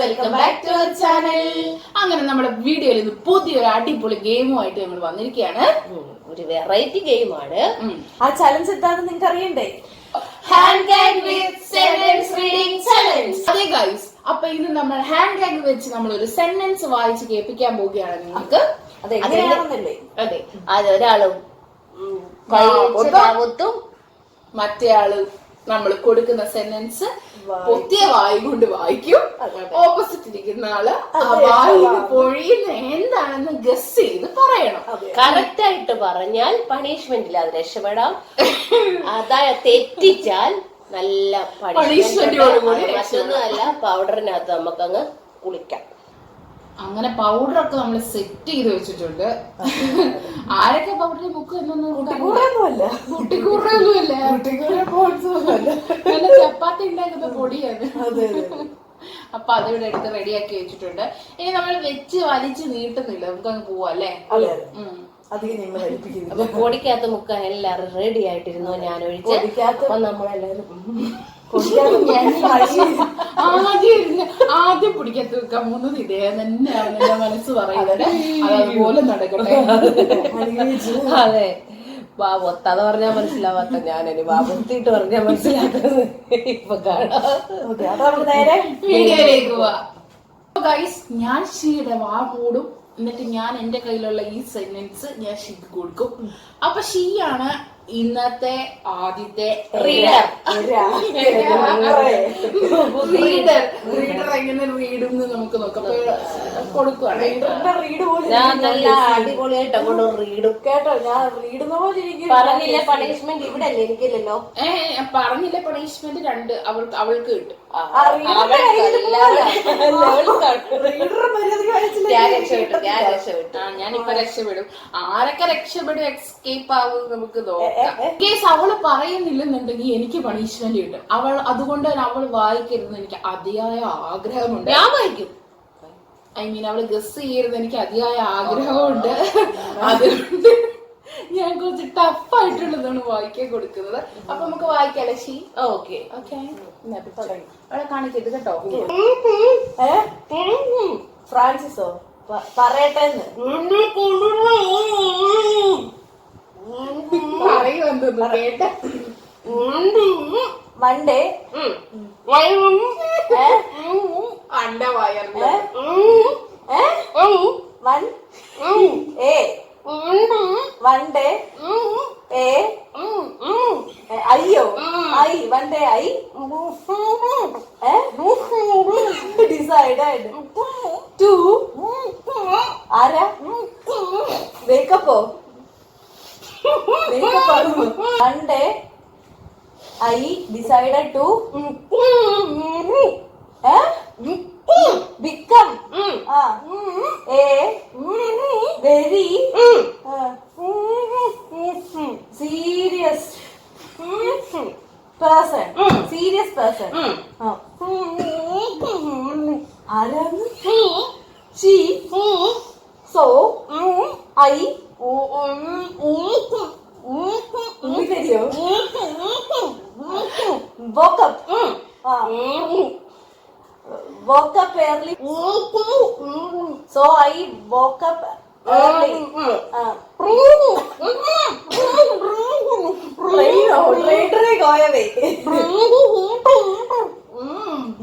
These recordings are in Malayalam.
Welcome back to our channel. അങ്ങനെ നമ്മുടെ വീഡിയോയിൽ ഇത് പുതിയൊരു അടിപൊളി ഗെയിമുമായിട്ട് നമ്മൾ വന്നിരിക്കുകയാണ്. ഒരു വെറൈറ്റി ഗെയിമാണ്. ആ ചലഞ്ച് എന്താണെന്ന് നിങ്ങൾക്ക് അറിയണ്ടേ? ഹാൻഡ് ഗാഗ് വിത്ത് സെന്റൻസ് റീഡിംഗ് ചലഞ്ച്. അതെ ഗൈസ്, അപ്പൊ ഇത് നമ്മൾ ഹാൻഡ് ഗാഗ് വെച്ച് നമ്മൾ ഒരു സെന്റൻസ് വായിച്ച് കേൾപ്പിക്കാൻ പോവുകയാണ് നിങ്ങൾക്ക്. അതെ, എങ്ങനെയാണെന്നല്ലേ? അതെ, അതൊരാളും കൈത്തും മറ്റേയാള് നമ്മൾ കൊടുക്കുന്ന സെന്റൻസ് പൊത്തിയ വായി കൊണ്ട് വായിക്കും. ഓപ്പോസിറ്റ് ഇരിക്കുന്ന ആള് ആ വായിൽ പൊഴിയുന്ന എന്താണെന്ന് ഗസ് ചെയ്ത് പറയണം. കറക്റ്റ് ആയിട്ട് പറഞ്ഞാൽ പണിഷ്മെന്റിൽ അത് രക്ഷപ്പെടാം. അതായത് തെറ്റിച്ചാൽ നല്ല പണിഷ്മെന്റ്. മറ്റൊന്നുമല്ല, പൗഡറിനകത്ത് നമുക്കങ്ങ് കുളിക്കാം. അങ്ങനെ പൗഡറൊക്കെ നമ്മൾ സെറ്റ് ചെയ്ത് വെച്ചിട്ടുണ്ട്. ആരൊക്കെ പൗഡറിൽ മുക്ക് എന്നൊന്നും കുട്ടിക്കൂറൊന്നുമല്ല, നല്ല ചപ്പാത്തി ഉണ്ടാക്കുന്ന പൊടിയാണ്. അപ്പൊ അതിവിടെ എടുത്ത് റെഡിയാക്കി വെച്ചിട്ടുണ്ട്. ഇനി നമ്മൾ വെച്ച് വലിച്ച് നീട്ടുന്നില്ല, നമുക്കങ്ങ് പോവാ അല്ലേ? അപ്പൊ പൊടിക്കകത്ത് മുക്കാൻ എല്ലാവരും റെഡി ആയിട്ടിരുന്നോ? ഞാൻ ഒഴിച്ച്. അപ്പൊ നമ്മളെല്ലാരും ആദ്യം പിടിക്കത്ത് വെക്കാൻ പോകുന്നത് ഇതേ തന്നെയാണ് എന്റെ മനസ്സ് പറയുന്നത്. അതുപോലെ നടക്കട്ടെ. അതെ, ബാബൊത്താതെ പറഞ്ഞാ മനസ്സിലാവാത്ത ഞാനനി ബാബൊത്തിട്ട് പറഞ്ഞാ മനസ്സിലാക്കുന്നത് ഇപ്പൊ കാണാം. വീഡിയോയിലേക്ക് പോവാ. ഗൈസ്, ഞാൻ ഷീയുടെ വാ മൂടും, എന്നിട്ട് ഞാൻ എന്റെ കയ്യിലുള്ള ഈ സെന്റൻസ് ഞാൻ ഷീക്ക് കൊടുക്കും. അപ്പൊ ഷീയാണ് ഇന്നത്തെ ആദ്യത്തെ റീഡർ. എങ്ങനെ റീഡും നമുക്ക് നോക്കാം. കൊടുക്കുവാണ്. ഞാൻ നല്ല അടിപൊളിയായിട്ട് അങ്ങോട്ട് റീഡും. കേട്ടോ, ഞാൻ റീഡുന്ന പോലെ പറഞ്ഞില്ല പണിഷ്മെന്റ് ഇവിടെ അല്ലേ? എനിക്കില്ലല്ലോ. പറഞ്ഞില്ല പണിഷ്മെന്റ് 2 അവൾക്ക് കിട്ടും. ഞാനിപ്പൊ രക്ഷപ്പെടും. ആരൊക്കെ രക്ഷപ്പെടും, എസ്കേപ്പ് ആവും നമുക്ക് നോക്കാം. കേസ് അവള് പറയുന്നില്ലെന്നുണ്ടെങ്കിൽ എനിക്ക് പണിഷ്മെന്റ് കിട്ടും. അതുകൊണ്ട് തന്നെ അവൾ വായിക്കരുതെന്ന് എനിക്ക് അതിയായ ആഗ്രഹമുണ്ട്. ഞാൻ വായിക്കും. അവള് ഗസ് ചെയ്യരുത് എനിക്ക് അതിയായ ആഗ്രഹമുണ്ട്. അതുകൊണ്ട് ഞാൻ കുറച്ച് ടഫായിട്ടുള്ളതാണ് വായിക്കാൻ കൊടുക്കുന്നത്. അപ്പൊ നമുക്ക് വായിക്കാല്ലേ ഷീ? ഓക്കെ ഓക്കെ, അവളെ കാണിക്കരുത് കേട്ടോ. ഫ്രാൻസിസോ പറയട്ടെ പറയുമെന്ന് കേട്ട. മൺഡേ അണ്ട വയറിന്റെ വൺ ഡേ അയ്യോ വൺ ഡേ ഡിസൈഡഡ് ടു ആരാ വേക്കപ്പോ one day I decided to become a very serious person. Serious person. ആരാണ്? She. So I. video. Woke up. Woke up early. So I woke up early. Train go away.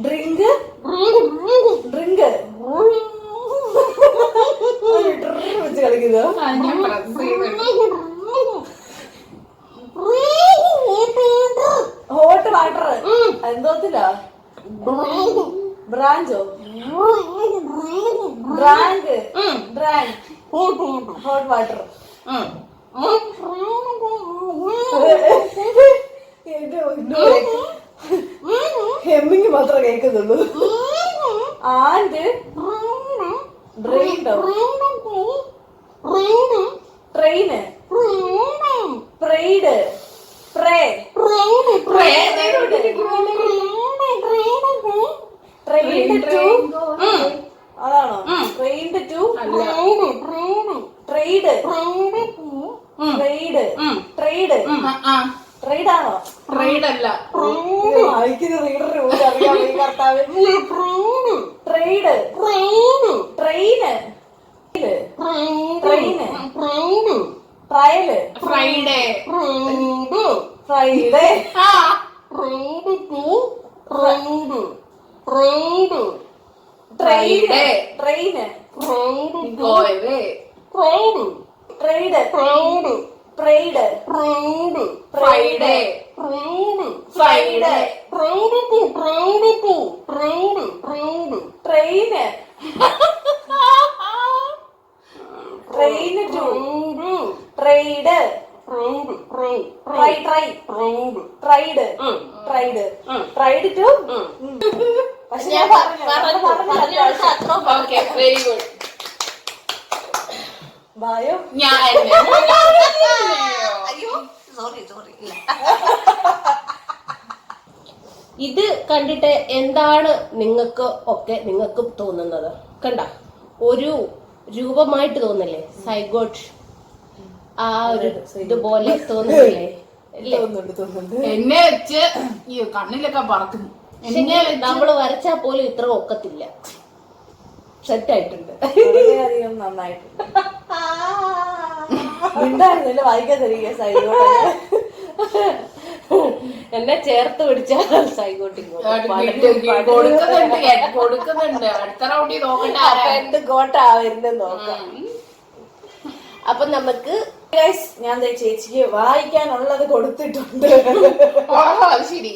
Drink. വെച്ച് കളിക്കുന്നു. ഹോട്ട് വാട്ടർ എന്തോത്തില്ല? ബ്രാഞ്ചോ? ഡ്രാങ്ക്. Hot water. ഹെമ്മിങ് മാത്രമേ കേൾക്കുന്നുള്ളൂ. ആൻഡ് ഡ്രെയിൻഡോ? Train. Pride. Pray. Trained to. അതാണോ? Trained to. Trade. Trade. Trade. Trade ആണോ? ട്രേഡ് അല്ല. വായിക്കുന്ന റീഡറിന് പോലും അറിയാം. കർത്താവ്. Trade trial. Friday. Friday. Train. Train. Go away. Trade. Pride. Friday. Friday. Train. Train to. Tried. Tried. Tried to. പക്ഷെ ഞാൻ പറഞ്ഞു. Okay, very good. ബായോ. ഞാൻ ഇത് കണ്ടിട്ട് എന്താണ് നിങ്ങൾക്ക് തോന്നുന്നത്? കണ്ട, ഒരു രൂപമായിട്ട് തോന്നില്ലേ? സൈഗോട്ട് ആ ഒരു ഇതുപോലെ തോന്നുന്നില്ലേ? എന്നെ വെച്ച് ഈ കണ്ണിലൊക്കെ പറക്കുന്നു. നമ്മള് വരച്ചാ പോലും ഇത്ര ഒക്കത്തില്ല. സെറ്റായിട്ടുണ്ട്. വളരെയധികം നന്നായിട്ടുണ്ട്. മിണ്ടായിരുന്നില്ല, വായിക്കാൻ തരിക സൈഗോട്ട്. എന്നെ ചേർത്ത് പിടിച്ചാൽ സൈഗോട്ടിങ് കൊടുക്കുന്നുണ്ട്. അടുത്ത റൗണ്ടിൽ നോക്കട്ടെ എന്ത് ഗോട്ടാ വരുന്നത് നോക്കാം. അപ്പൊ നമുക്ക് ഞാൻ ചേച്ചിക്ക് വായിക്കാനുള്ളത് കൊടുത്തിട്ടുണ്ട്. ശരി.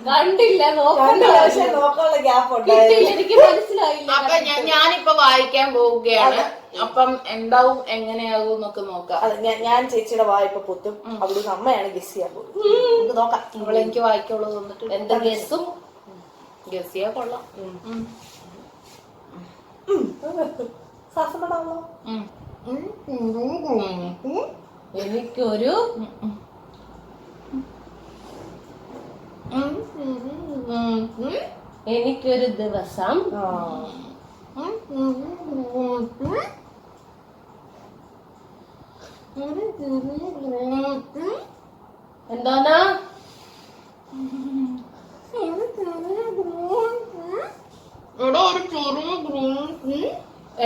കണ്ടില്ല, പക്ഷെ നോക്കാനുള്ള ഗ്യാപ്പ് ഉണ്ടായിരുന്നു. എനിക്ക് മനസ്സിലായില്ല. അപ്പൊ ഞാനിപ്പൊ വായിക്കാൻ പോവുകയാണ്. അപ്പം എന്താവും എങ്ങനെയാവും എന്നൊക്കെ നോക്കാം. അതെ, ഞാൻ ചേച്ചിയുടെ വായ്പ പൊത്തും. അവിടുന്ന് അമ്മയാണ് ഗസ് ചെയ്യാൻ പോകുന്നത്. നമുക്ക് നോക്കാം. അവളെ എനിക്ക് വായിക്കുള്ളത് തന്നിട്ട് എന്താ ഗസ്സും ഗസ് ചെയ്യാൻ കൊള്ളാം. സാസനടാവോ. എനിക്കൊരു ദിവസം എന്താന്നാ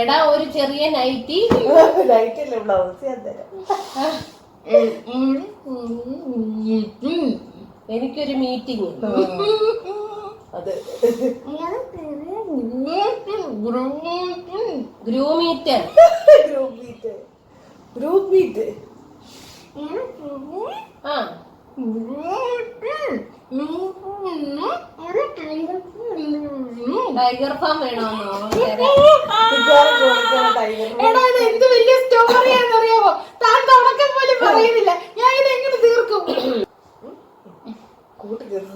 എടാ ഒരു ചെറിയ നൈറ്റി. ലൈറ്റല്ലേ ബ്ലൗസ് ഞാൻ തരാം. എനിക്കൊരു മീറ്റിംഗ്. അതെ, ഗ്രൂമീറ്റർ. Group meet. ആ ടൈഗർ ഫാം വേണോന്നോ? എടാ, ഇത് എന്ത് വലിയ സ്റ്റോറിയാണെന്നറിയാമോ? താൻ തുടക്കം പോലും പറയുന്നില്ല. ഞാൻ ഇത് എങ്ങനെ തീർക്കും? കൂട്ടി തീർന്നു.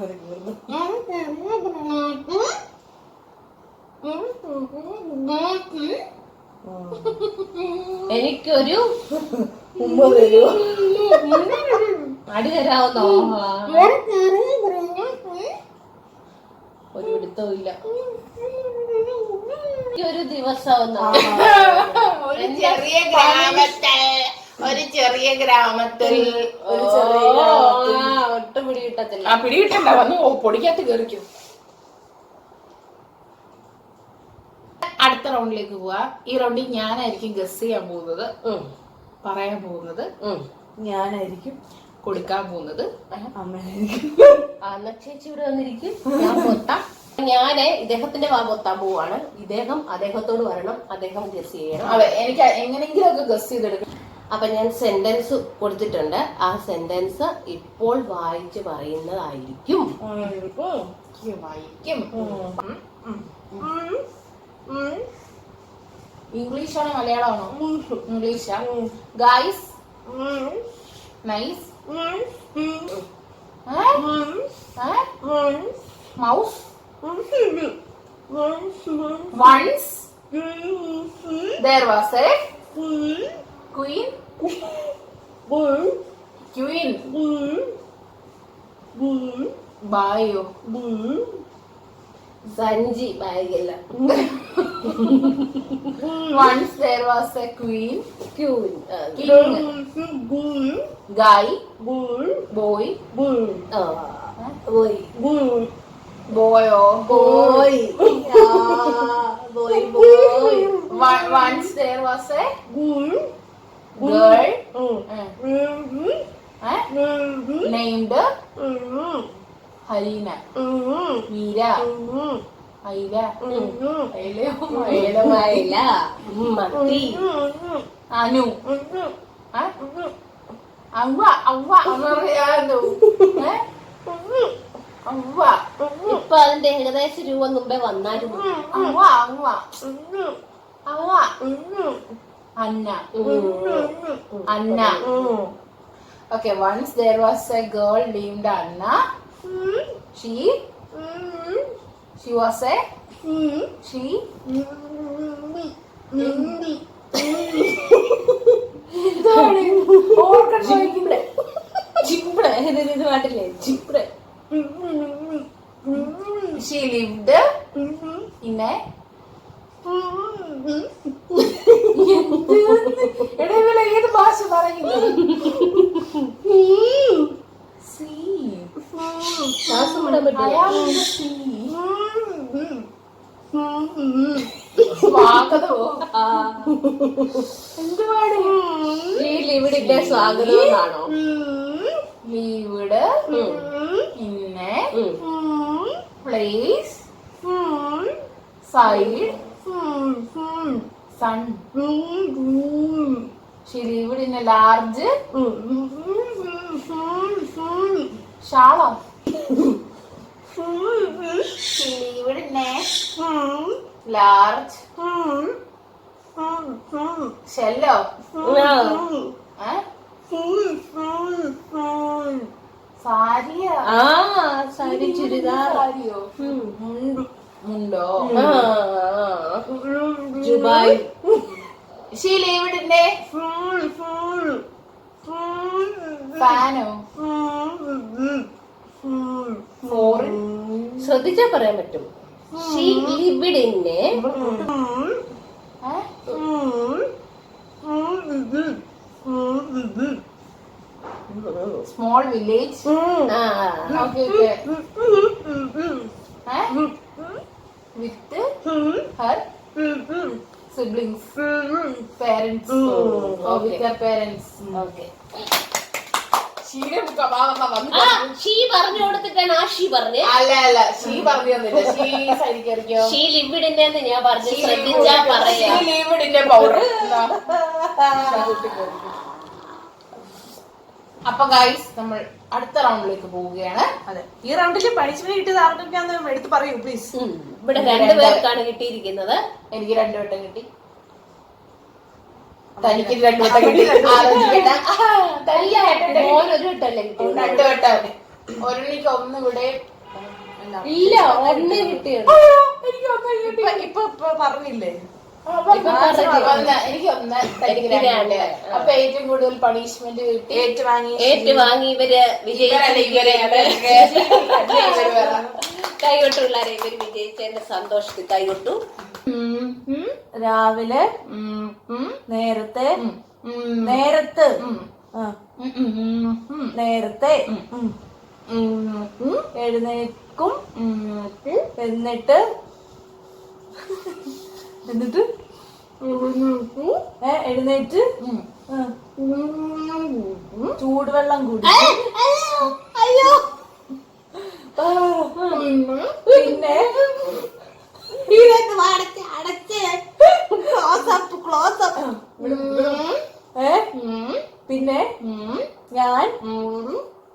എനിക്കൊരു ഉമ്മ തരുമോ? അടി തരാവുന്നോ? ഒരു പിടുത്തവും ഇല്ല. ഒരു ദിവസം ഒരു ചെറിയ ഗ്രാമത്തിൽ ഒട്ടും പിടി കിട്ടത്തില്ല. ആ പിടി കിട്ടണ്ട, വന്ന് പൊടിക്കകത്ത് കയറിക്കും. അടുത്ത റൗണ്ടിലേക്ക് പോവാ. ഈ റൗണ്ടിൽ ഞാനായിരിക്കും ഗസ് ചെയ്യാൻ പോകുന്നത്, പറയാൻ പോകുന്നത് ഞാനായിരിക്കും, കൊടുക്കാൻ പോകുന്നത് അമ്മയായിരിക്കും. ചേച്ചി ഇവിടെ വന്നിരിക്കും. ഞാൻ പൊത്താം. ഞാന് ഇദ്ദേഹത്തിന്റെ വാ പൊത്താൻ പോവാണ്. ഇദ്ദേഹം അദ്ദേഹത്തോട് വരണം, അദ്ദേഹം ഗസ് ചെയ്യണം. അതെ, എനിക്ക് എങ്ങനെയെങ്കിലും ഒക്കെ ഗസ് ചെയ്തെടുക്കും. അപ്പൊ ഞാൻ സെന്റൻസ് കൊടുത്തിട്ടുണ്ട്. ആ സെന്റൻസ് ഇപ്പോൾ വായിച്ച് പറയുന്നതായിരിക്കും. വായിക്കും. ഇംഗ്ലീഷാണോ മലയാളമാണോ? ഇംഗ്ലീഷാ. Guys, nice, mouse, once there was a queen. ബായോ സഞ്ചി ബാഗല്ല. once there was a queen, king, guy, boy, boyo, boy. once there was a girl named Harina, Meera, Aila, മയില മത്തി Anu, അവ്വ അവ്വ എന്ന് പറയാനോ അവ്വ ഇപ്പൊ അതിന്റെ ഏകദേശം രൂപ മുമ്പേ വന്നായിരുന്നു. അവ്വ അവ്വ അവ്വ അന്ന അന്ന. Okay, once there was a girl named Anna. She was a she എന്താണ് ഓർക്കൺ ചോദിക്കുമ്പോ ജിബ്ര ഇത് പാട്ടില്ലേ ജിബ്ര. she lived in a ഇടവേള ഏത് ഭാഷ പറയുന്നത്? ശ്വാസം വിടാൻ പറ്റില്ല. സ്വാഗതമോ എന്തുവാണ്? ഇവിടെ സ്വാഗതം എന്നാണോ? Lived in place side sun. She lived in a large shala. She lived in a large shallow. സാരിയ സാരി ചുരിദാർ സാരിയോ മുണ്ടോ? ജുബായ്. She lived in a ഫാനോ ഫോറിൻ. ശ്രദ്ധിച്ചാ പറയാൻ പറ്റും. She lived in a small village. Okay. With her siblings, parents, or with her parents. Okay. She പറഞ്ഞു കൊടുത്തിട്ടാണ് ആ ഷീ പറഞ്ഞേ. അല്ല ഷീ പറഞ്ഞു തന്നില്ല. ഷീ സരിക്കറിക്കോ ഷീ ലിവിഡിന്റെ ഞാൻ പറഞ്ഞു. ശ്രദ്ധിച്ചാ പറയാ. ലിവിഡിന്റെ പൗഡർ. അപ്പൊ ഗൈസ് നമ്മൾ അടുത്ത റൗണ്ടിലേക്ക് പോവുകയാണ്. അതെ, ഈ റൗണ്ടിൽ പണിഷ്മെന്റ് കിട്ടിയത് ആർക്കൊക്കെയാന്ന് എടുത്ത് പറയൂ പ്ലീസ്. ഇവിടെ 2 പേർക്കാണ് കിട്ടിയിരിക്കുന്നത്. എനിക്ക് 2 വട്ടം കിട്ടി. തനിക്ക് 2 വട്ടം കിട്ടി. മോൻ 1 വട്ടല്ലേ കിട്ടി? 2 വട്ടം. ഒരെണ്ണിക്ക് 1 ഇവിടെ ഇല്ല, 1 കിട്ടിയത്. എനിക്ക് 1 കിട്ടി. ഇപ്പൊ പറഞ്ഞില്ലേ? എനിക്ക് 1, തനിക്ക് 2. അപ്പൊ ഏറ്റവും കൂടുതൽ പണിഷ്മെന്റ് കിട്ടി. ഏറ്റുവാങ്ങി ഇവര് കൈകൊട്ടുള്ളാരെ ഇവര് വിജയിച്ചതിന്റെ സന്തോഷത്തിൽ കൈകൊട്ടു. രാവിലെ നേരത്തെ നേരത്തെ നേരത്തെ എഴുന്നേൽക്കും. എന്നിട്ട് എഴുന്നേറ്റ് ചൂടുവെള്ളം കുടിക്കും. പിന്നെ പിന്നെ ഞാൻ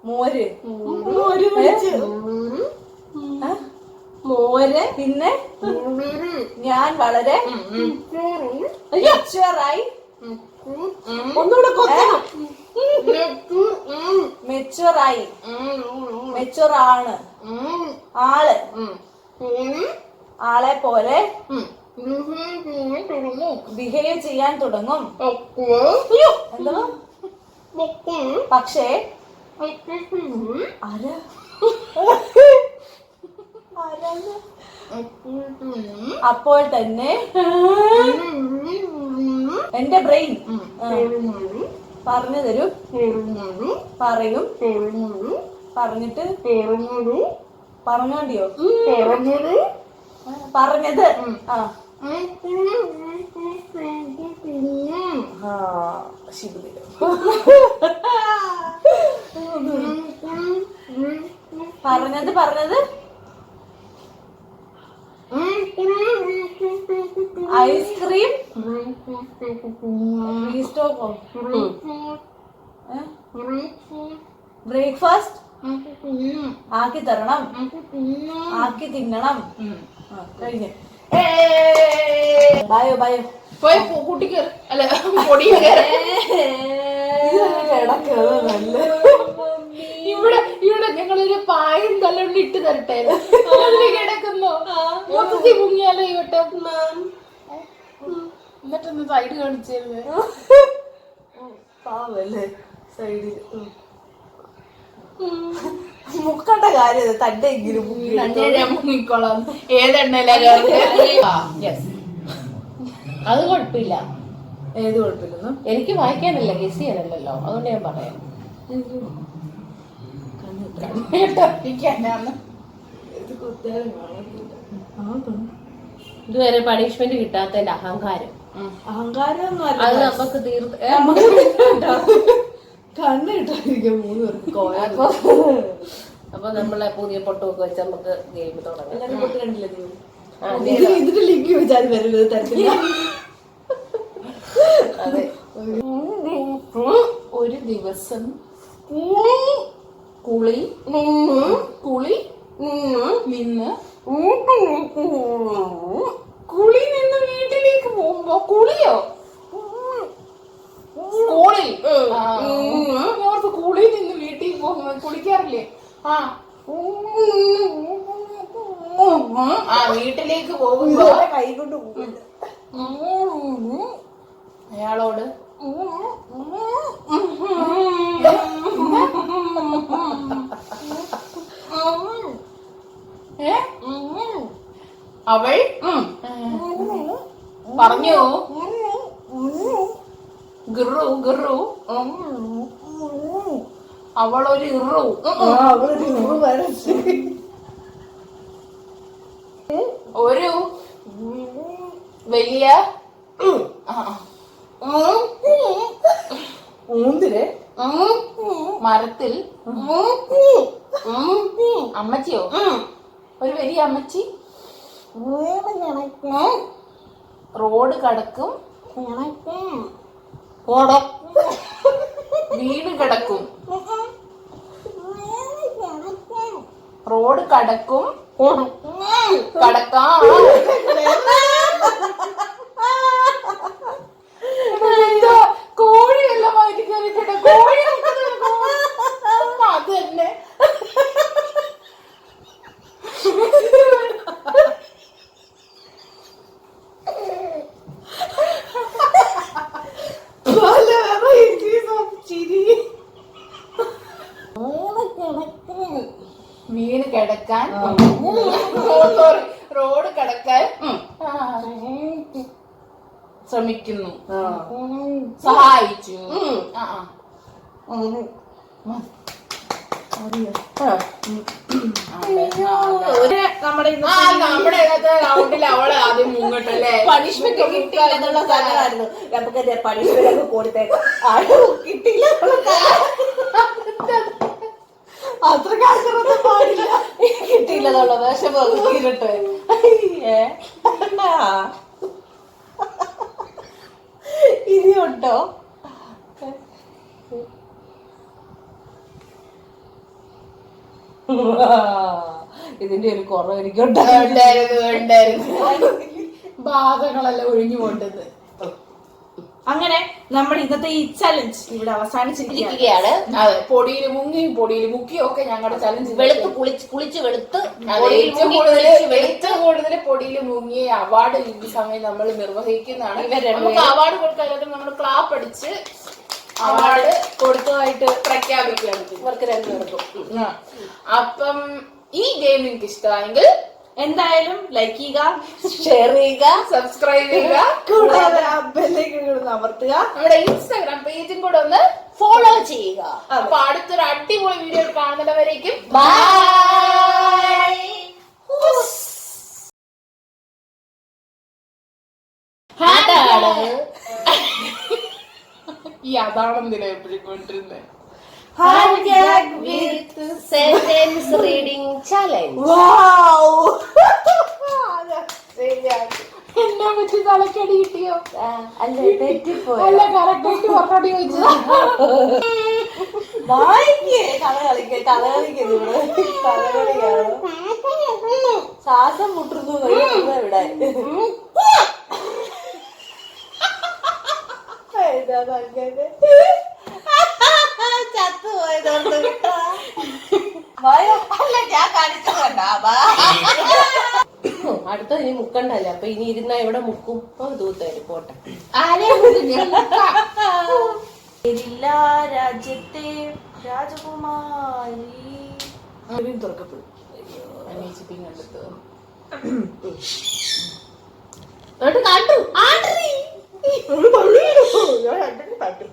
മോര് പിന്നെ ഞാൻ വളരെ മെച്ചുവറായി. ഒന്നുകൂടെ മെച്ചുവറായി. മെച്ചുവറാണ് ആള്. ആളെ പോലെ ബിഹേവ് ചെയ്യാൻ തുടങ്ങും. എന്താ? പക്ഷേ അപ്പോൾ തന്നെ എന്റെ ബ്രെയിൻ പറഞ്ഞു തരും. പറയും. പറഞ്ഞിട്ട് പറഞ്ഞോണ്ടിയോ? പറഞ്ഞത് ശിബിരം പറഞ്ഞത് ഐസ്ക്രീം ബ്രേക്ക്ഫാസ്റ്റ് ആക്കി തരണം ആക്കി തിന്നണം കഴിഞ്ഞ് ബായോ ബായോ പോയി കൂട്ടിക്കേർ അല്ല പൊടിയിൽ കേറ്. നല്ല ഇവിടെ ഞങ്ങളൊരു പായം തല്ലുകൊണ്ട് ഇട്ട് തരട്ടെ. അതില് കിടക്കുന്നോ മൊത്തത്തിൽ മുങ്ങിയാലോ ഈ വട്ടം. എന്നിട്ടൊന്ന് സൈഡ് കാണിച്ചേരുവേ. പാവല്ലേ സൈഡിൽ മുക്കണ്ട കാര്യം തന്നെങ്കിലും ഞാൻ മുങ്ങിക്കോളാം. ഏതെണ്ണയിലാ അത് കുഴപ്പമില്ല. ഏത് കുഴപ്പമില്ലെന്നു എനിക്ക് വായിക്കാനല്ല ഗസ് ചെയ്യാനല്ലല്ലോ, അതുകൊണ്ട് ഞാൻ പറയാം. ഇതുവരെ പണിഷ്മെന്റ് കിട്ടാത്തതിന്റെ അഹങ്കാരം. അഹങ്കാരം അത് നമുക്ക് കണ്ണ് കിട്ടാതിരിക്കാൻ 3 പേർക്ക് അപ്പൊ നമ്മളെ പുതിയ പൊട്ടുമൊക്കെ വെച്ച് നമുക്ക് ഗെയിം തുടങ്ങാം. എല്ലാരും പൊട്ട് കണ്ടില്ലേ ഇതിന്റെ ലിങ്ക് വെച്ചാൽ വരരുത് തരത്തില്ല. അതെ, ഒരു ദിവസം കുളി നിന്ന് കുളി നിന്ന് വീട്ടിലേക്ക് പോകുമ്പോ കുളിയോ സ്കൂളിൽ ഓർത്ത് കുളി നിന്ന് വീട്ടിൽ പോകുമ്പോ കുളിക്കാറില്ലേ? വീട്ടിലേക്ക് പോകുമ്പോ കൈ കൊണ്ട് അയാളോട് അവൾ പറഞ്ഞു ഗിറു ഗിറു അവളൊരു ഇറു ഒരു വലിയ ഊന്തിരെ മരത്തിൽ അമ്മച്ചിയോ ഒരു വലിയ അമ്മച്ചി റോഡ് കടക്കും വീട് കിടക്കും റോഡ് കടക്കും കടക്കാം എന്തോ കോഴിയെല്ലാം വായിട്ടി കയറിക്കട്ടെ കോഴി അത് തന്നെ വീണ് കിടക്കാൻ റോഡ് കടക്കാൻ ശ്രമിക്കുന്നു സഹായിച്ചു. നമ്മുടെ റൗണ്ടിൽ അവള് ആദ്യം മുങ്ങട്ടല്ലേ പണിഷ്മെന്റ് കിട്ടിയില്ല എന്നുള്ള സാധനമായിരുന്നു. നമുക്ക് പണിഷ്മെന്റ് ഒക്കെ കൊടുത്തേക്കാം. കിട്ടിയില്ല അത്ര കാശൊന്നും പാടില്ല. കിട്ടിയില്ലെന്നുള്ള വിഷമം തീരട്ടെ. ഇനിയുണ്ടോ? ഇതിന്റെ ഒരു കുറവ് എനിക്കുണ്ടായിരുന്നു. ബാധകളെല്ലാം ഒഴിഞ്ഞു കൊണ്ടത്. അങ്ങനെ നമ്മൾ ഇന്നത്തെ ഈ ചലഞ്ച് ഇവിടെ അവസാനിച്ചിരിക്കുകയാണ്. അതെ, പൊടിയിൽ മുങ്ങിയും പൊടിയിൽ മുക്കിയും ഒക്കെ ഞങ്ങളുടെ ചലഞ്ച്. വെളുത്ത് കുളിച്ച് വെളുത്ത് ഏറ്റവും കൂടുതൽ പൊടിയിൽ മുങ്ങിയ അവാർഡ് ഈ സമയം നമ്മൾ നിർവഹിക്കുന്നതാണ്. നമുക്ക് അവാർഡ് കൊടുക്കാൻ നമ്മൾ ക്ലാപ്പ് അടിച്ച് അവാർഡ് കൊടുത്തതായിട്ട് പ്രഖ്യാപിക്കുകയാണ് ഇവർക്ക് 2 പേർക്കും. അപ്പം ഈ ഗെയിം നിങ്ങൾക്ക് ഇഷ്ടമായെങ്കിൽ എന്തായാലും ലൈക്ക് ചെയ്യുക, ഷെയർ ചെയ്യുക, സബ്സ്ക്രൈബ് ചെയ്യുക, കൂടാതെ ബെല്ലൈക്കൺ അമർത്തുക. നമ്മുടെ ഇൻസ്റ്റാഗ്രാം പേജും കൂടെ ഒന്ന് ഫോളോ ചെയ്യുക. അപ്പൊ അടുത്തൊരു അടിപൊളി വീഡിയോ കാണുന്നവരേക്കും ബൈ. ഈ അതാണെന്തിനാ എപ്പോഴും കൊണ്ടിരുന്നേ. Hashtag with sentence reading challenge. എന്നെ പറ്റി തലക്കടി കിട്ടിയോ? അല്ല തെറ്റിപ്പോയി. അല്ല കറക്റ്റായിട്ട് പറഞ്ഞോടി ചോദിച്ചതാ. കഥകളിയാണ്. ശ്വാസം മുട്ടുന്നു ഇവിടെ. ചത്തുപോയതുകൊണ്ട് അല്ല ഞാൻ കാണിച്ചു കണ്ടാ. അടുത്ത ഇനി മുക്കണ്ടല്ലേ, അപ്പൊ ഇനി ഇരുന്നാ ഇവിടെ മുക്കും. തൂത്തായി പോട്ടെ. എല്ലാ രാജ്യത്തെ രാജകുമാരി തുറക്കപ്പെടും. കണ്ടു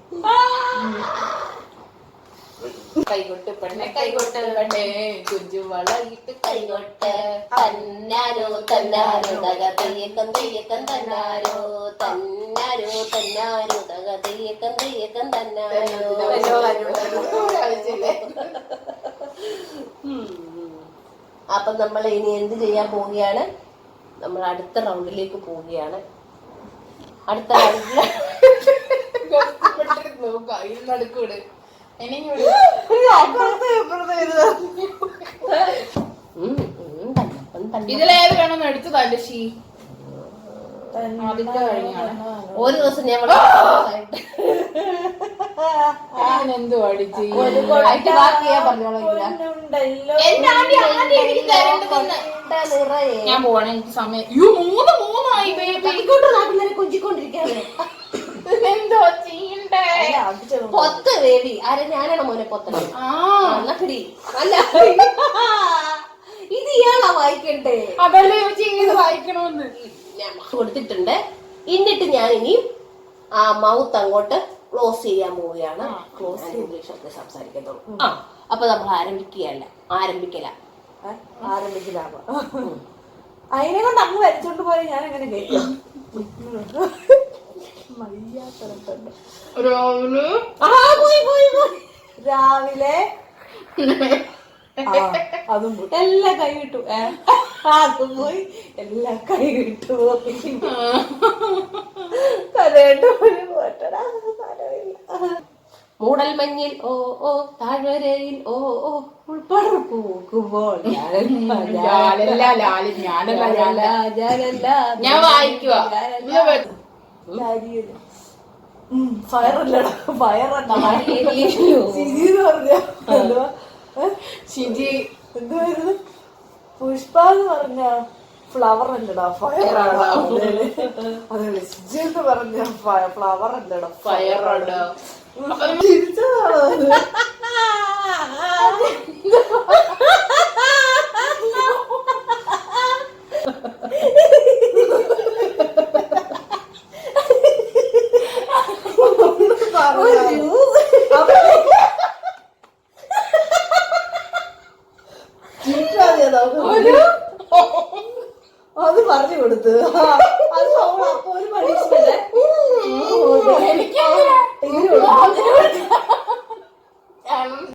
കൈകൊട്ട് പെണ്ണെ കൈകൊട്ട് പെണ്ണെ കുഞ്ചു വളയിട്ട് കൈകൊട്ട് തന്നാരോ തന്നാരോ തക തെയ്യക്കം തെയ്യക്കം തന്നാരോ തന്നാരോ തന്നാരോ തക തെയ്യക്കം തെയ്യക്കം തന്നാരോ. അപ്പൊ നമ്മൾ ഇനി എന്ത് ചെയ്യാൻ പോവുകയാണ്? നമ്മൾ അടുത്ത റൗണ്ടിലേക്ക് പോവുകയാണ്. അടുത്ത റൗണ്ടിൽ നടക്കൂടെ ഇതിലേത് വേണം എടുത്തതല്ലേ ഷീ? ആദ്യത്തെ കഴിഞ്ഞാണ്. ഒരു ദിവസം ഞാൻ എന്തു അടിച്ച് ഞാൻ പോവാണ്. എനിക്ക് സമയം മൂന്നായി കൊഞ്ചിക്കൊണ്ടിരിക്കാതെ എന്തോ ചെയ്യണ്ടേ? പൊത്ത് വേവി ആരെ ഞാനാണ് മോനെ പൊത്തത്. പിടി അല്ല ഇത് ഇയാളാ വായിക്കണ്ടേ? അതല്ലേ ചെയ്ത് വായിക്കണമെന്ന് ഞാൻ കൊടുത്തിട്ടുണ്ട്. എന്നിട്ട് ഞാൻ ഇനി ആ മൗത്ത് അങ്ങോട്ട് ക്ലോസ് ചെയ്യാൻ പോവുകയാണ്. ക്ലോസ് ഇംഗ്ലീഷ് ഒക്കെ സംസാരിക്കത്തുള്ളൂ. അപ്പൊ നമ്മൾ ആരംഭിക്കല അതിനെ കൊണ്ട് അങ്ങ് വരച്ചോണ്ട് പോയ ഞാൻ എങ്ങനെ കേൾക്കും? രാവിലെ അതും പോയി എല്ലാം കൈ വിട്ടു. അതും പോയി എല്ലാം കൈ വിട്ടു. കരണ്ട് പോയി പോട്ടടാ. മൂടൽ മഞ്ഞിൽ ഓ ഓ താഴ്വരയിൽ ഓ ഓ ഉൾപ്പടർ പോകുമ്പോൾ ഞാൻ വായിക്കുവാ. ഫയറല്ലടാ ഫയറല്ല സിജിന്ന് പറഞ്ഞ ഷിജി എന്തുവായിരുന്നു? പുഷ്പ എന്ന് പറഞ്ഞ ഫ്ലവർ അല്ലടാ ഫയർ ആടാ. അതെ സിജി എന്ന് പറഞ്ഞ ഫ്ലവർ അല്ലടാ ഫയർ ആടാ. ചിരിച്ചതാണോ? അത് പറഞ്ഞു കൊടുത്ത് അത് അപ്പൊ ഒരു പണിഷ്മെന്റ്